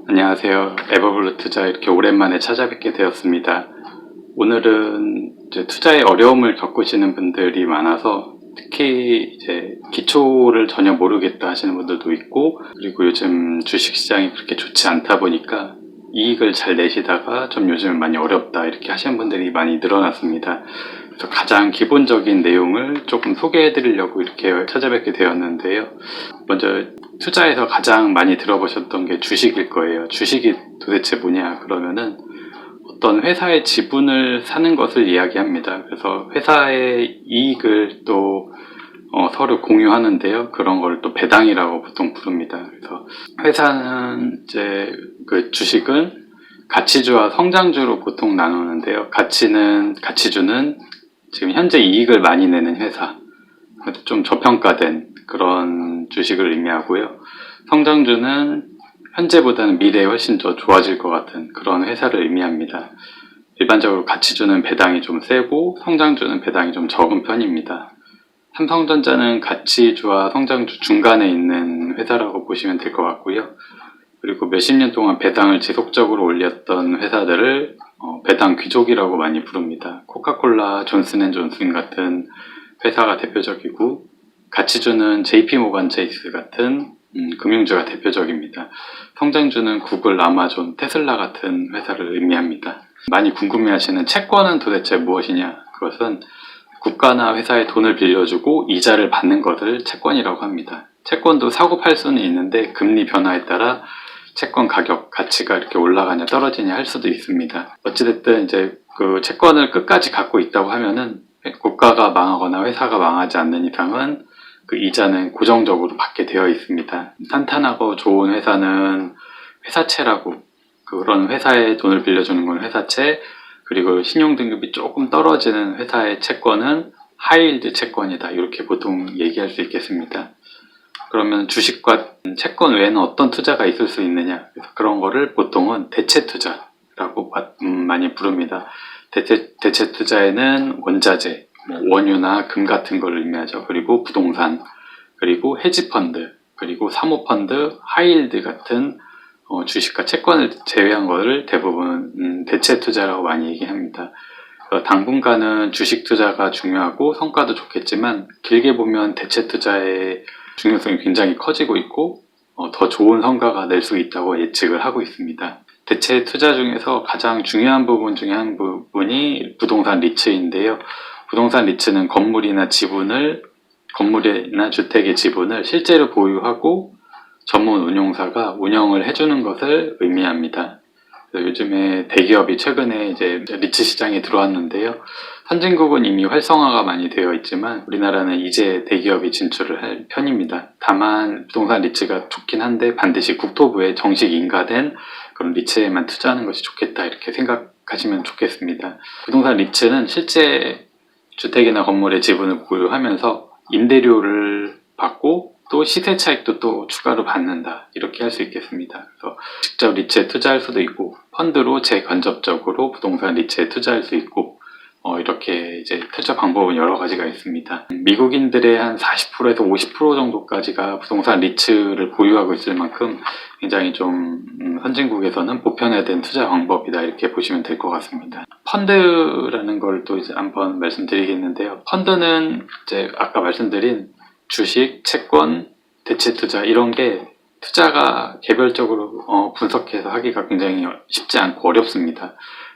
안녕하세요. 에버블루 투자 이렇게 오랜만에 찾아뵙게 되었습니다. 오늘은 이제 투자에 어려움을 겪으시는 분들이 많아서 특히 이제 기초를 전혀 모르겠다 하시는 분들도 있고, 그리고 요즘 주식시장이 그렇게 좋지 않다 보니까 이익을 잘 내시다가 좀 요즘 많이 어렵다 이렇게 하시는 분들이 많이 늘어났습니다. 그래서 가장 기본적인 내용을 조금 소개해 드리려고 이렇게 찾아뵙게 되었는데요. 먼저 투자에서 가장 많이 들어보셨던 게 주식일 거예요. 주식이 도대체 뭐냐 그러면은 어떤 회사의 지분을 사는 것을 이야기합니다. 그래서 회사의 이익을 또 서로 공유하는데요. 그런 걸 또 배당이라고 보통 부릅니다. 그래서 회사는 이제 그 주식은 가치주와 성장주로 보통 나누는데요. 가치주는 지금 현재 이익을 많이 내는 회사, 좀 저평가된 그런 주식을 의미하고요. 성장주는 현재보다는 미래에 훨씬 더 좋아질 것 같은 그런 회사를 의미합니다. 일반적으로 가치주는 배당이 좀 세고 성장주는 배당이 좀 적은 편입니다. 삼성전자는 가치주와 성장주 중간에 있는 회사라고 보시면 될 것 같고요. 그리고 몇십 년 동안 배당을 지속적으로 올렸던 회사들을 배당 귀족이라고 많이 부릅니다. 코카콜라, 존슨앤존슨 같은 회사가 대표적이고, 가치주는 JP모간 체이스 같은 금융주가 대표적입니다. 성장주는 구글, 아마존, 테슬라 같은 회사를 의미합니다. 많이 궁금해하시는 채권은 도대체 무엇이냐? 그것은 국가나 회사에 돈을 빌려주고 이자를 받는 것을 채권이라고 합니다. 채권도 사고 팔 수는 있는데 금리 변화에 따라 채권 가격, 가치가 이렇게 올라가냐 떨어지냐 할 수도 있습니다. 어찌됐든 이제 그 채권을 끝까지 갖고 있다고 하면은 국가가 망하거나 회사가 망하지 않는 이상은 그 이자는 고정적으로 받게 되어 있습니다. 탄탄하고 좋은 회사는 회사채라고, 그런 회사에 돈을 빌려주는 건 회사채, 그리고 신용등급이 조금 떨어지는 회사의 채권은 하이힐드 채권이다, 이렇게 보통 얘기할 수 있겠습니다. 그러면 주식과 채권 외에는 어떤 투자가 있을 수 있느냐, 그런 거를 보통은 대체 투자라고 많이 부릅니다. 대체 투자에는 원자재, 원유나 금 같은 걸 의미하죠. 그리고 부동산, 그리고 헤지펀드, 그리고 사모펀드, 하이힐드 같은 주식과 채권을 제외한 것을 대부분 대체 투자라고 많이 얘기합니다. 당분간은 주식 투자가 중요하고 성과도 좋겠지만 길게 보면 대체 투자의 중요성이 굉장히 커지고 있고 더 좋은 성과가 낼 수 있다고 예측을 하고 있습니다. 대체 투자 중에서 가장 중요한 부분 중에 한 부분이 부동산 리츠인데요. 부동산 리츠는 건물이나 주택의 지분을 실제로 보유하고 전문 운용사가 운영을 해주는 것을 의미합니다. 요즘에 대기업이 최근에 이제 리츠 시장에 들어왔는데요. 선진국은 이미 활성화가 많이 되어 있지만 우리나라는 이제 대기업이 진출을 할 편입니다. 다만 부동산 리츠가 좋긴 한데 반드시 국토부에 정식 인가된 그런 리츠에만 투자하는 것이 좋겠다, 이렇게 생각하시면 좋겠습니다. 부동산 리츠는 실제 주택이나 건물의 지분을 보유하면서 임대료를 받고 또 시세 차익도 또 추가로 받는다, 이렇게 할 수 있겠습니다. 그래서 직접 리츠에 투자할 수도 있고 펀드로 재간접적으로 부동산 리츠에 투자할 수 있고 이렇게 이제 투자 방법은 여러 가지가 있습니다. 미국인들의 한 40%에서 50% 정도까지가 부동산 리츠를 보유하고 있을 만큼 굉장히 좀 선진국에서는 보편화된 투자 방법이다, 이렇게 보시면 될 것 같습니다. 펀드라는 걸 또 이제 한번 말씀드리겠는데요. 펀드는 이제 아까 말씀드린 주식, 채권, 대체 투자, 이런 게 투자가 개별적으로 분석해서 하기가 굉장히 쉽지 않고 어렵습니다.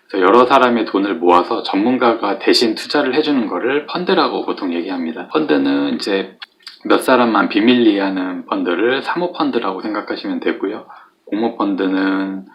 그래서 여러 사람의 돈을 모아서 전문가가 대신 투자를 해주는 거를 펀드라고 보통 얘기합니다. 펀드는 이제 몇 사람만 비밀리에 하는 펀드를 사모펀드라고 생각하시면 되고요. 공모펀드는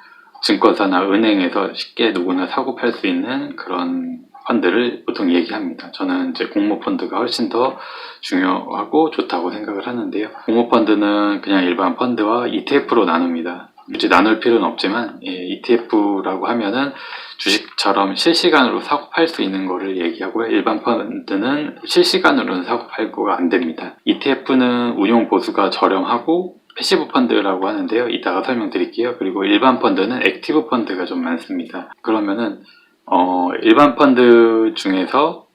증권사나 은행에서 쉽게 누구나 사고 팔 수 있는 그런 펀드를 보통 얘기합니다. 저는 이제 공모펀드가 훨씬 더 중요하고 좋다고 생각을 하는데요. 공모펀드는 그냥 일반 펀드와 ETF로 나눕니다. 굳이 나눌 필요는 없지만 ETF라고 하면은 주식처럼 실시간으로 사고 팔 수 있는 거를 얘기하고요. 일반 펀드는 실시간으로는 사고 팔고가 안 됩니다. ETF는 운용 보수가 저렴하고 패시브 펀드라고 하는데요. 이따가 설명드릴게요. 그리고 일반 펀드는 액티브 펀드가 좀 많습니다. 그러면은 일반 펀드 중에서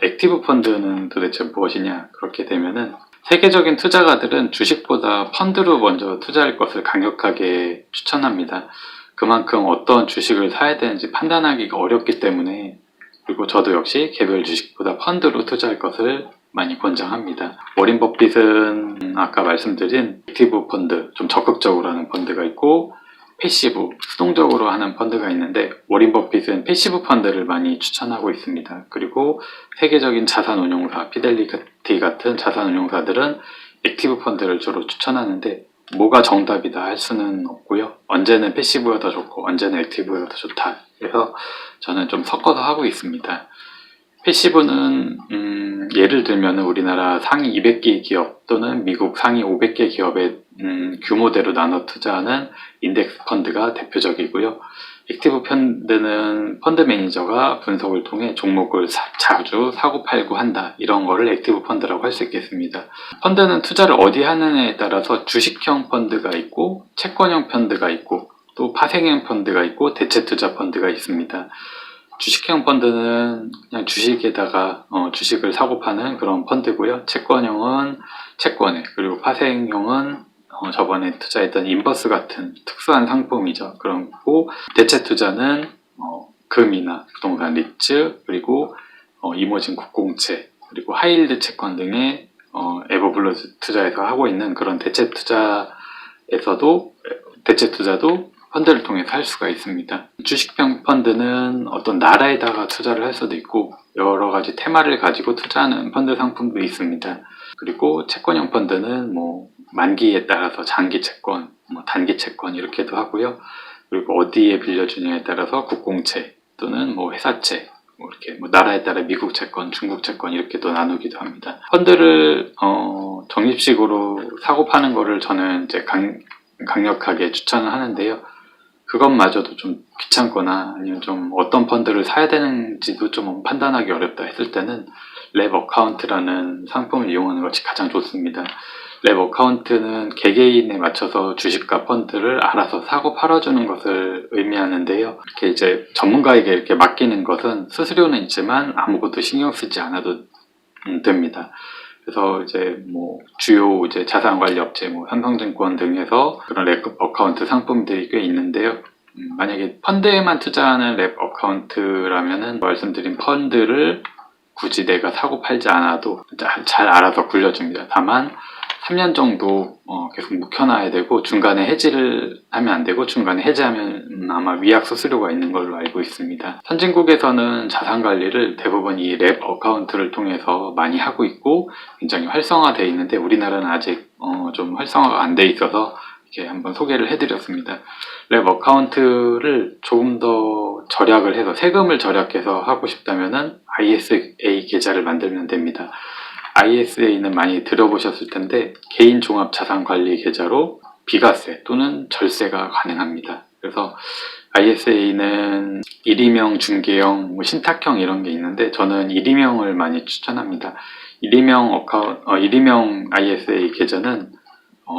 액티브 펀드는 도대체 무엇이냐, 그렇게 되면은 세계적인 투자가들은 주식보다 펀드로 먼저 투자할 것을 강력하게 추천합니다. 그만큼 어떤 주식을 사야 되는지 판단하기가 어렵기 때문에, 그리고 저도 역시 개별 주식보다 펀드로 투자할 것을 많이 권장합니다. 워린 버핏은 아까 말씀드린 액티브 펀드, 좀 적극적으로 하는 펀드가 있고 패시브, 수동적으로 하는 펀드가 있는데, 워린 버핏은 패시브 펀드를 많이 추천하고 있습니다. 그리고 세계적인 자산운용사, 피델리티 같은 자산운용사들은 액티브 펀드를 주로 추천하는데, 뭐가 정답이다 할 수는 없고요. 언제는 패시브가 더 좋고 언제는 액티브가 더 좋다. 그래서 저는 좀 섞어서 하고 있습니다. 패시브는 예를 들면 우리나라 상위 200개 기업 또는 미국 상위 500개 기업의 규모대로 나눠 투자하는 인덱스 펀드가 대표적이고요. 액티브 펀드는 펀드 매니저가 분석을 통해 종목을 자주 사고 팔고 한다, 이런 거를 액티브 펀드라고 할 수 있겠습니다. 펀드는 투자를 어디 하느냐에 따라서 주식형 펀드가 있고 채권형 펀드가 있고 또 파생형 펀드가 있고 대체 투자 펀드가 있습니다. 주식형 펀드는 그냥 주식에다가 주식을 사고 파는 그런 펀드고요. 채권형은 채권에, 그리고 파생형은 저번에 투자했던 인버스 같은 특수한 상품이죠. 그리고 대체 투자는 금이나 부동산 리츠, 그리고 이머징 국공채, 그리고 하이힐드 채권 등의 에버블러스 투자에서 하고 있는 그런 대체 투자도 펀드를 통해 살 수가 있습니다. 주식형 펀드는 어떤 나라에다가 투자를 할 수도 있고 여러 가지 테마를 가지고 투자하는 펀드 상품도 있습니다. 그리고 채권형 펀드는 뭐 만기에 따라서 장기 채권, 단기 채권 이렇게도 하고요. 그리고 어디에 빌려주냐에 따라서 국공채 또는 뭐 회사채, 이렇게 나라에 따라 미국 채권, 중국 채권 이렇게도 나누기도 합니다. 펀드를 적립식으로 사고 파는 거를 저는 이제 강력하게 추천을 하는데요. 그것마저도 좀 귀찮거나 아니면 좀 어떤 펀드를 사야 되는지도 좀 판단하기 어렵다 했을 때는 랩 어카운트라는 상품을 이용하는 것이 가장 좋습니다. 랩 어카운트는 개개인에 맞춰서 주식과 펀드를 알아서 사고 팔아주는 것을 의미하는데요. 이렇게 이제 전문가에게 이렇게 맡기는 것은 수수료는 있지만 아무것도 신경 쓰지 않아도 됩니다. 그래서 이제 뭐 주요 이제 자산관리 업체, 삼성증권 등에서 그런 랩 어카운트 상품들이 꽤 있는데요. 만약에 펀드에만 투자하는 랩 어카운트라면은 말씀드린 펀드를 굳이 내가 사고 팔지 않아도 잘 알아서 굴려줍니다. 다만 3년 정도 계속 묵혀놔야 되고 중간에 해지를 하면 안 되고, 중간에 해지하면 아마 위약 수수료가 있는 걸로 알고 있습니다. 선진국에서는 자산 관리를 대부분 이 랩 어카운트를 통해서 많이 하고 있고 굉장히 활성화되어 있는데, 우리나라는 아직 좀 활성화가 안 돼 있어서 이렇게 한번 소개를 해드렸습니다. 랩 어카운트를 조금 더 절약을 해서 세금을 절약해서 하고 싶다면은 ISA 계좌를 만들면 됩니다. ISA는 많이 들어보셨을 텐데 개인 종합 자산 관리 계좌로 비과세 또는 절세가 가능합니다. 그래서 ISA는 일임형, 중개형, 신탁형 이런 게 있는데 저는 일임형을 많이 추천합니다. 일임형 ISA 계좌는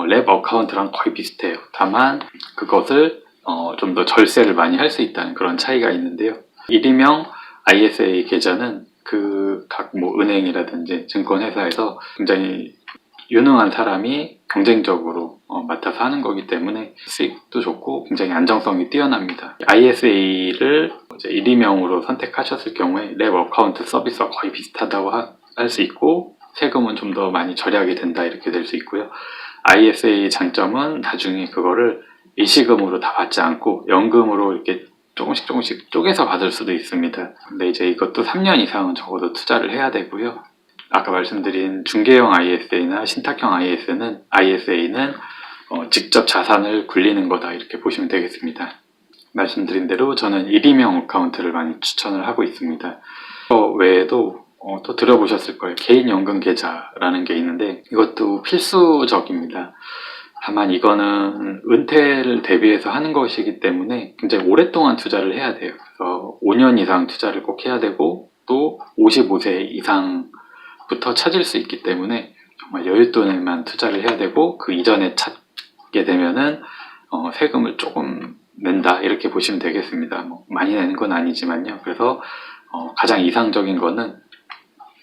랩 어카운트랑 거의 비슷해요. 다만 그것을 좀 더 절세를 많이 할 수 있다는 그런 차이가 있는데요. 일임형 ISA 계좌는 각 은행이라든지 증권회사에서 굉장히 유능한 사람이 경쟁적으로 맡아서 하는 거기 때문에 수익도 좋고 굉장히 안정성이 뛰어납니다. ISA를 일임형으로 선택하셨을 경우에 랩 어카운트 서비스와 거의 비슷하다고 할 수 있고 세금은 좀 더 많이 절약이 된다, 이렇게 될 수 있고요. ISA 장점은 나중에 그거를 일시금으로 다 받지 않고 연금으로 이렇게 조금씩 쪼개서 받을 수도 있습니다. 근데 이제 이것도 3년 이상은 적어도 투자를 해야 되고요. 아까 말씀드린 중개형 ISA나 신탁형 ISA는 직접 자산을 굴리는 거다, 이렇게 보시면 되겠습니다. 말씀드린 대로 저는 일임형 어카운트를 많이 추천을 하고 있습니다. 외에도 또 들어보셨을 거예요. 개인연금 계좌라는 게 있는데 이것도 필수적입니다. 다만 이거는 은퇴를 대비해서 하는 것이기 때문에 굉장히 오랫동안 투자를 해야 돼요. 그래서 5년 이상 투자를 꼭 해야 되고 또 55세 이상부터 찾을 수 있기 때문에 정말 여윳돈에만 투자를 해야 되고, 그 이전에 찾게 되면은 세금을 조금 낸다, 이렇게 보시면 되겠습니다. 많이 내는 건 아니지만요. 그래서 가장 이상적인 거는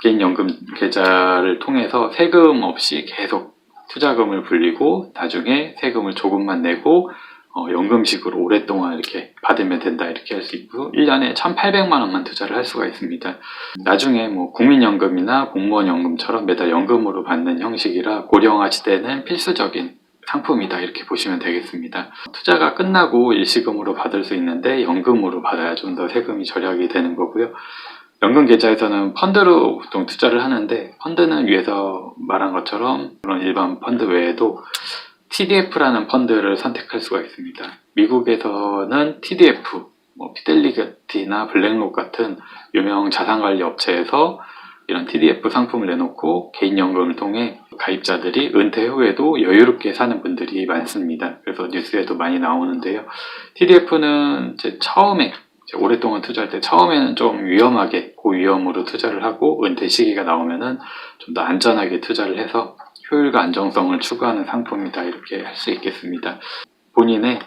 개인연금 계좌를 통해서 세금 없이 계속 투자금을 불리고 나중에 세금을 조금만 내고 연금식으로 오랫동안 이렇게 받으면 된다 이렇게 할 수 있고 1년에 1,800만 원만 투자를 할 수가 있습니다. 나중에 뭐 국민연금이나 공무원연금처럼 매달 연금으로 받는 형식이라 고령화 시대는 필수적인 상품이다 이렇게 보시면 되겠습니다. 투자가 끝나고 일시금으로 받을 수 있는데 연금으로 받아야 좀 더 세금이 절약이 되는 거고요. 연금 계좌에서는 펀드로 보통 투자를 하는데 펀드는 위에서 말한 것처럼 그런 일반 펀드 외에도 TDF라는 펀드를 선택할 수가 있습니다. 미국에서는 TDF, 피델리티나 블랙록 같은 유명 자산관리 업체에서 이런 TDF 상품을 내놓고 개인연금을 통해 가입자들이 은퇴 후에도 여유롭게 사는 분들이 많습니다. 그래서 뉴스에도 많이 나오는데요. TDF는 처음에 오랫동안 투자할 때 처음에는 좀 위험하게 고위험으로 투자를 하고 은퇴 시기가 나오면은 좀 더 안전하게 투자를 해서 효율과 안정성을 추구하는 상품이다 이렇게 할 수 있겠습니다. 본인의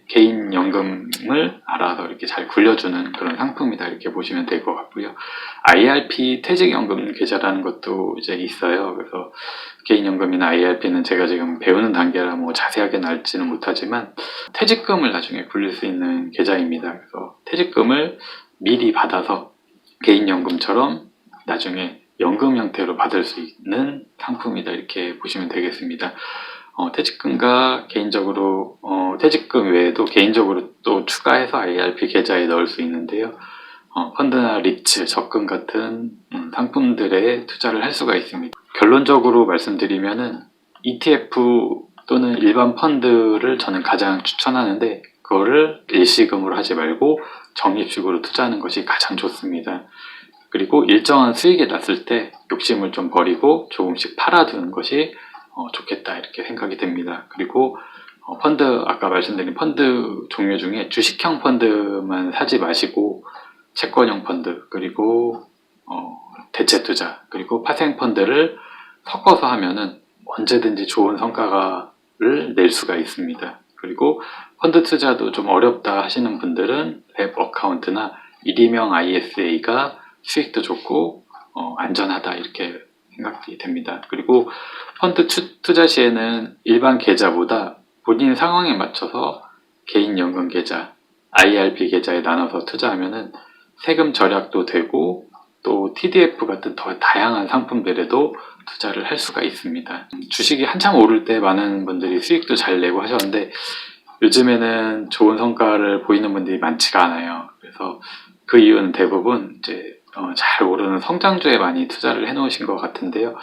개인 연금을 알아서 이렇게 잘 굴려주는 그런 상품이다 이렇게 보시면 될 것 같고요. IRP 퇴직연금 계좌라는 것도 있어요. 그래서 개인연금이나 IRP는 제가 지금 배우는 단계라 자세하게는 알지는 못하지만 퇴직금을 나중에 굴릴 수 있는 계좌입니다. 그래서 퇴직금을 미리 받아서 개인연금처럼 나중에 연금 형태로 받을 수 있는 상품이다 이렇게 보시면 되겠습니다. 퇴직금과 개인적으로 퇴직금 외에도 개인적으로 또 추가해서 IRP 계좌에 넣을 수 있는데요. 펀드나 리츠, 적금 같은 상품들에 투자를 할 수가 있습니다. 결론적으로 말씀드리면은 ETF 또는 일반 펀드를 저는 가장 추천하는데 그거를 일시금으로 하지 말고 적립식으로 투자하는 것이 가장 좋습니다. 그리고 일정한 수익이 났을 때 욕심을 좀 버리고 조금씩 팔아두는 것이 좋겠다 이렇게 생각이 됩니다. 그리고 펀드 아까 말씀드린 펀드 종류 중에 주식형 펀드만 사지 마시고 채권형 펀드 그리고 대체 투자 그리고 파생 펀드를 섞어서 하면은 언제든지 좋은 성과를 낼 수가 있습니다. 그리고 펀드 투자도 좀 어렵다 하시는 분들은 웹 어카운트나 일이명 ISA가 수익도 좋고 안전하다 이렇게 생각이 됩니다. 그리고 펀드 투자 시에는 일반 계좌보다 본인 상황에 맞춰서 개인연금 계좌, IRP 계좌에 나눠서 투자하면은 세금 절약도 되고 또 TDF 같은 더 다양한 상품들에도 투자를 할 수가 있습니다. 주식이 한참 오를 때 많은 분들이 수익도 잘 내고 하셨는데 요즘에는 좋은 성과를 보이는 분들이 많지가 않아요. 그래서 그 이유는 대부분 잘 오르는 성장주에 많이 투자를 해 놓으신 것 같은데요.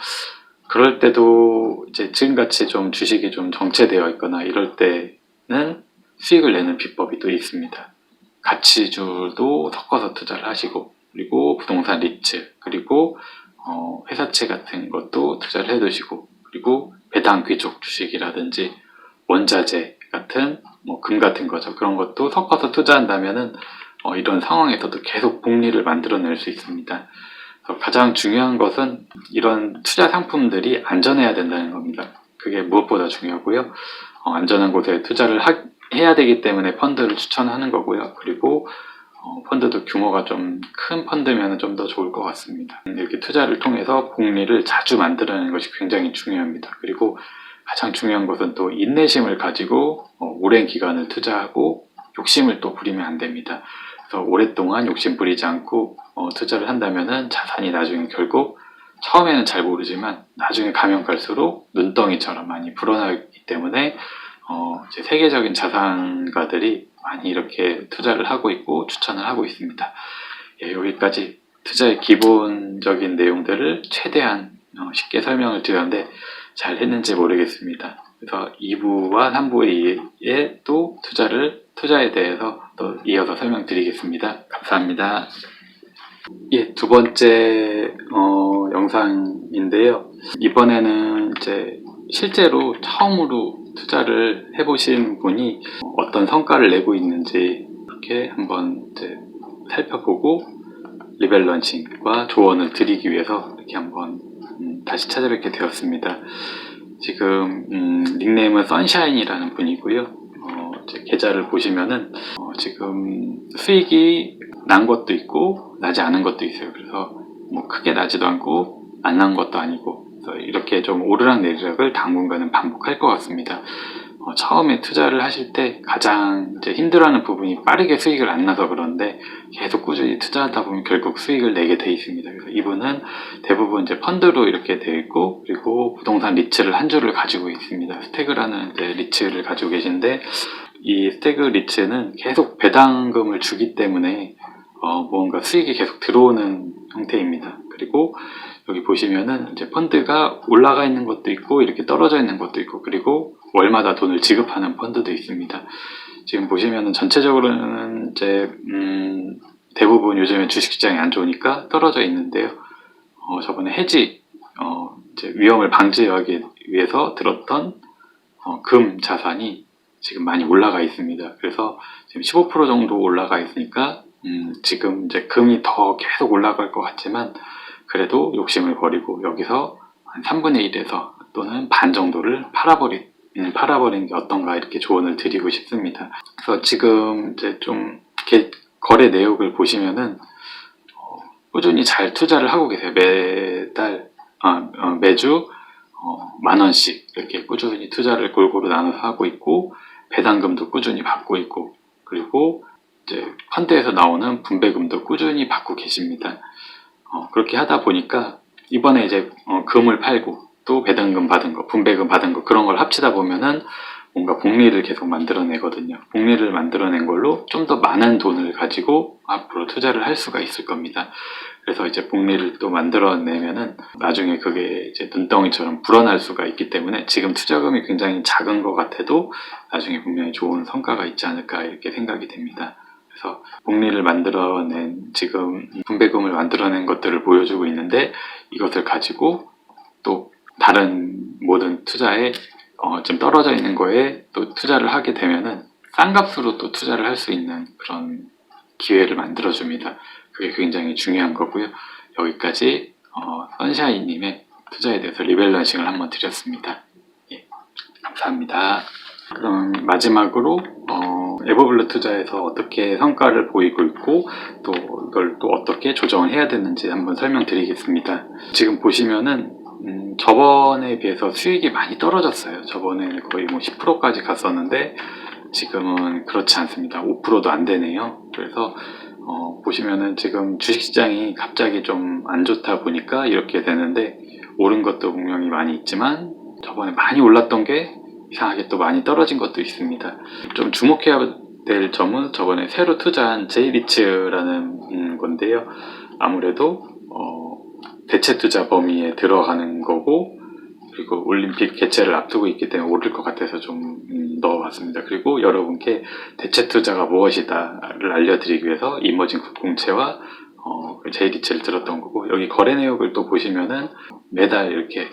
그럴 때도 지금같이 좀 주식이 좀 정체되어 있거나 이럴 때는 수익을 내는 비법이 또 있습니다. 가치주도 섞어서 투자를 하시고 그리고 부동산 리츠 그리고 회사채 같은 것도 투자를 해 두시고 그리고 배당 귀족 주식이라든지 원자재 같은 금 같은 거죠. 그런 것도 섞어서 투자한다면은 이런 상황에서도 계속 복리를 만들어낼 수 있습니다. 가장 중요한 것은 이런 투자 상품들이 안전해야 된다는 겁니다. 그게 무엇보다 중요하고요. 안전한 곳에 투자를 해야 되기 때문에 펀드를 추천하는 거고요. 그리고 펀드도 규모가 좀 큰 펀드면 좀 더 좋을 것 같습니다. 이렇게 투자를 통해서 복리를 자주 만들어내는 것이 굉장히 중요합니다. 그리고 가장 중요한 것은 또 인내심을 가지고 오랜 기간을 투자하고 욕심을 또 부리면 안 됩니다. 그래서 오랫동안 욕심 부리지 않고 투자를 한다면은 자산이 나중에 결국 처음에는 잘 모르지만 나중에 가면 갈수록 눈덩이처럼 많이 불어나기 때문에 세계적인 자산가들이 많이 이렇게 투자를 하고 있고 추천을 하고 있습니다. 여기까지 투자의 기본적인 내용들을 최대한 쉽게 설명을 드렸는데 잘 했는지 모르겠습니다. 그래서 2부와 3부에 또 투자에 대해서 또 이어서 설명드리겠습니다. 감사합니다. 두 번째 영상인데요. 이번에는 실제로 처음으로 투자를 해보신 분이 어떤 성과를 내고 있는지 이렇게 한번 살펴보고 리밸런싱과 조언을 드리기 위해서 이렇게 한번 다시 찾아뵙게 되었습니다. 지금 닉네임은 선샤인이라는 분이고요. 계좌를 보시면은 지금 수익이 난 것도 있고 나지 않은 것도 있어요. 그래서 뭐 크게 나지도 않고 안 난 것도 아니고, 그래서 이렇게 좀 오르락내리락을 당분간은 반복할 것 같습니다. 처음에 투자를 하실 때 가장 이제 힘들어하는 부분이 빠르게 수익을 안 나서 그런데, 계속 꾸준히 투자하다 보면 결국 수익을 내게 돼 있습니다. 그래서 이분은 대부분 이제 펀드로 이렇게 되어 있고, 그리고 부동산 리츠를 한 주를 가지고 있습니다. 스태그라는 이제 리츠를 가지고 계신데, 이 스태그 리츠는 계속 배당금을 주기 때문에 뭔가 수익이 계속 들어오는 형태입니다. 그리고 여기 보시면은 이제 펀드가 올라가 있는 것도 있고 이렇게 떨어져 있는 것도 있고, 그리고 월마다 돈을 지급하는 펀드도 있습니다. 지금 보시면은 전체적으로는 이제 대부분 요즘에 주식시장이 안 좋으니까 떨어져 있는데요. 저번에 해지 이제 위험을 방지하기 위해서 들었던 금 자산이 지금 많이 올라가 있습니다. 그래서 지금 15% 정도 올라가 있으니까 지금 이제 금이 더 계속 올라갈 것 같지만, 그래도 욕심을 버리고 여기서 한 3분의 1에서 또는 반 정도를 팔아버리는 게 어떤가, 이렇게 조언을 드리고 싶습니다. 그래서 지금 이제 좀 이렇게 거래 내역을 보시면은 꾸준히 잘 투자를 하고 계세요. 매주 10,000원씩 이렇게 꾸준히 투자를 골고루 나눠서 하고 있고, 배당금도 꾸준히 받고 있고, 그리고 이제 펀드에서 나오는 분배금도 꾸준히 받고 계십니다. 그렇게 하다 보니까 이번에 이제 금을 팔고 또 배당금 받은 거, 분배금 받은 거, 그런 걸 합치다 보면은 뭔가 복리를 계속 만들어내거든요. 복리를 만들어낸 걸로 좀 더 많은 돈을 가지고 앞으로 투자를 할 수가 있을 겁니다. 그래서 이제 복리를 또 만들어내면은 나중에 그게 이제 눈덩이처럼 불어날 수가 있기 때문에, 지금 투자금이 굉장히 작은 것 같아도 나중에 분명히 좋은 성과가 있지 않을까, 이렇게 생각이 됩니다. 그래서 복리를 만들어낸, 지금 분배금을 만들어낸 것들을 보여주고 있는데, 이것을 가지고 또 다른 모든 투자에 좀 떨어져 있는 거에 또 투자를 하게 되면은 싼 값으로 또 투자를 할 수 있는 그런 기회를 만들어줍니다. 그게 굉장히 중요한 거고요. 여기까지 선샤인님의 투자에 대해서 리밸런싱을 한번 드렸습니다. 예, 감사합니다. 그럼 마지막으로 에버블루 투자에서 어떻게 성과를 보이고 있고, 또 이걸 또 어떻게 조정을 해야 되는지 한번 설명드리겠습니다. 지금 보시면은 저번에 비해서 수익이 많이 떨어졌어요. 저번에 거의 뭐 10%까지 갔었는데 지금은 그렇지 않습니다. 5%도 안 되네요. 그래서 보시면은 지금 주식시장이 갑자기 좀 안 좋다 보니까 이렇게 되는데, 오른 것도 분명히 많이 있지만 저번에 많이 올랐던 게 이상하게 또 많이 떨어진 것도 있습니다. 좀 주목해야 될 점은 저번에 새로 투자한 제이리츠라는 건데요. 아무래도 대체 투자 범위에 들어가는 거고, 그리고 올림픽 개최를 앞두고 있기 때문에 오를 것 같아서 좀 넣어봤습니다. 그리고 여러분께 대체 투자가 무엇이다를 알려드리기 위해서 이머징 공채와 제이리츠를 들었던 거고, 여기 거래 내역을 또 보시면은 매달 이렇게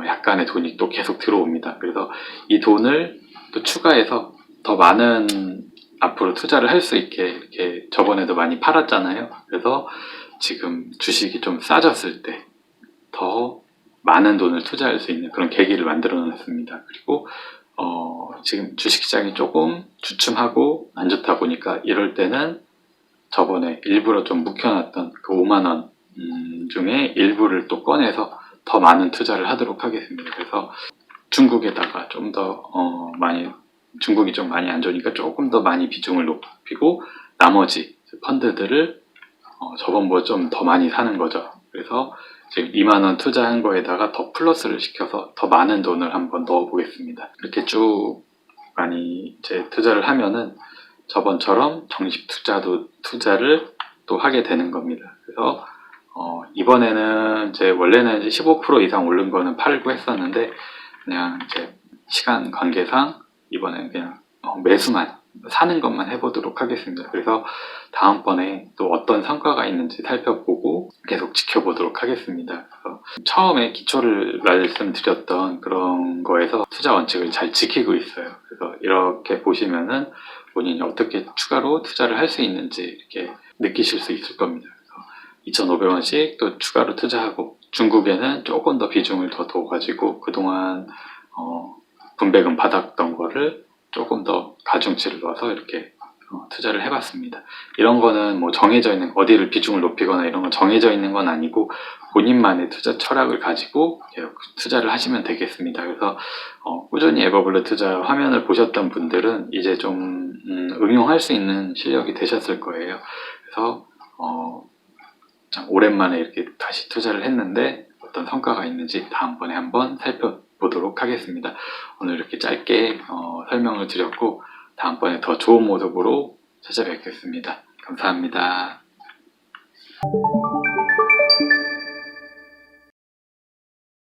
약간의 돈이 또 계속 들어옵니다. 그래서 이 돈을 또 추가해서 더 많은 앞으로 투자를 할 수 있게, 이렇게 저번에도 많이 팔았잖아요. 그래서 지금 주식이 좀 싸졌을 때 더 많은 돈을 투자할 수 있는 그런 계기를 만들어 놨습니다. 그리고 지금 주식시장이 조금 주춤하고 안 좋다 보니까, 이럴 때는 저번에 일부러 좀 묵혀놨던 그 5만원 중에 일부를 또 꺼내서 더 많은 투자를 하도록 하겠습니다. 그래서 중국에다가 좀 더 중국이 좀 많이 안 좋으니까 조금 더 많이 비중을 높이고, 나머지 펀드들을 저번보다 좀 더 많이 사는 거죠. 그래서 지금 2만원 투자한 거에다가 더 플러스를 시켜서 더 많은 돈을 한번 넣어 보겠습니다. 이렇게 쭉 많이 이제 투자를 하면은 저번처럼 정식 투자를 또 하게 되는 겁니다. 그래서 이번에는 이제 원래는 이제 15% 이상 오른 거는 팔고 했었는데, 그냥 이제 시간 관계상 이번에는 그냥 매수만 사는 것만 해보도록 하겠습니다. 그래서 다음번에 또 어떤 성과가 있는지 살펴보고 계속 지켜보도록 하겠습니다. 그래서 처음에 기초를 말씀드렸던 그런 거에서 투자 원칙을 잘 지키고 있어요. 그래서 이렇게 보시면은 본인이 어떻게 추가로 투자를 할 수 있는지 이렇게 느끼실 수 있을 겁니다. 그래서 2,500원씩 또 추가로 투자하고, 중국에는 조금 더 비중을 더 둬가지고 그동안 분배금 받았던 거를 조금 더 가중치를 넣어서 이렇게 투자를 해봤습니다. 이런 거는 뭐 정해져 있는 어디를 비중을 높이거나 이런 건 정해져 있는 건 아니고 본인만의 투자 철학을 가지고 투자를 하시면 되겠습니다. 그래서 꾸준히 에버블루 투자 화면을 보셨던 분들은 이제 좀 응용할 수 있는 실력이 되셨을 거예요. 그래서 참 오랜만에 이렇게 다시 투자를 했는데 어떤 성과가 있는지 다음번에 한번 살펴보도록 하겠습니다. 오늘 이렇게 짧게 설명을 드렸고 다음번에 더 좋은 모습으로 찾아뵙겠습니다. 감사합니다.